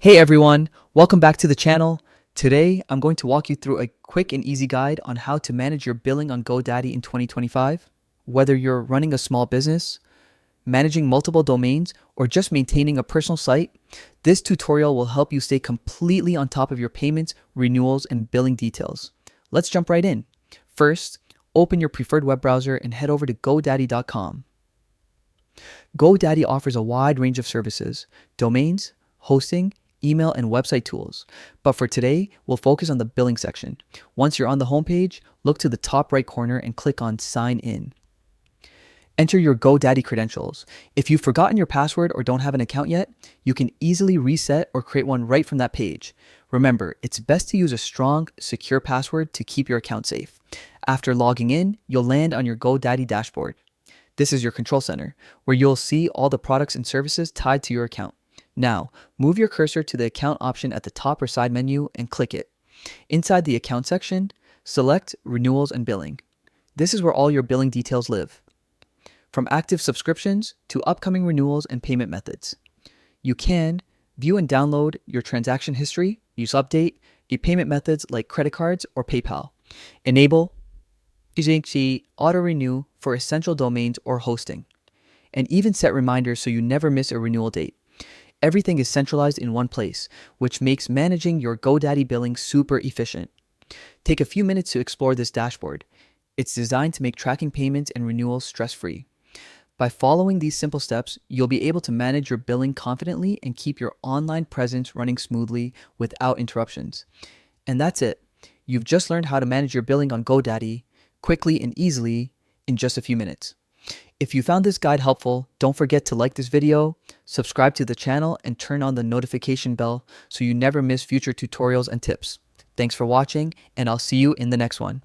Hey everyone, welcome back to the channel. Today, I'm going to walk you through a quick and easy guide on how to manage your billing on GoDaddy in 2025. Whether you're running a small business, managing multiple domains, or just maintaining a personal site, this tutorial will help you stay completely on top of your payments, renewals, and billing details. Let's jump right in. First, open your preferred web browser and head over to godaddy.com. GoDaddy offers a wide range of services, domains, hosting, email, and website tools. But for today, we'll focus on the billing section. Once you're on the homepage, look to the top right corner and click on Sign In. Enter your GoDaddy credentials. If you've forgotten your password or don't have an account yet, you can easily reset or create one right from that page. Remember, it's best to use a strong, secure password to keep your account safe. After logging in, you'll land on your GoDaddy dashboard. This is your control center, where you'll see all the products and services tied to your account. Now, move your cursor to the account option at the top or side menu and click it. Inside the account section, select Renewals and Billing. This is where all your billing details live, from active subscriptions to upcoming renewals and payment methods. You can view and download your transaction history, use update, your payment methods like credit cards or PayPal. Enable auto-renew for essential domains or hosting, and even set reminders so you never miss a renewal date. Everything is centralized in one place, which makes managing your GoDaddy billing super efficient. Take a few minutes to explore this dashboard. It's designed to make tracking payments and renewals stress-free. By following these simple steps, you'll be able to manage your billing confidently and keep your online presence running smoothly without interruptions. And that's it. You've just learned how to manage your billing on GoDaddy quickly and easily in just a few minutes. If you found this guide helpful, don't forget to like this video, subscribe to the channel, and turn on the notification bell so you never miss future tutorials and tips. Thanks for watching, and I'll see you in the next one.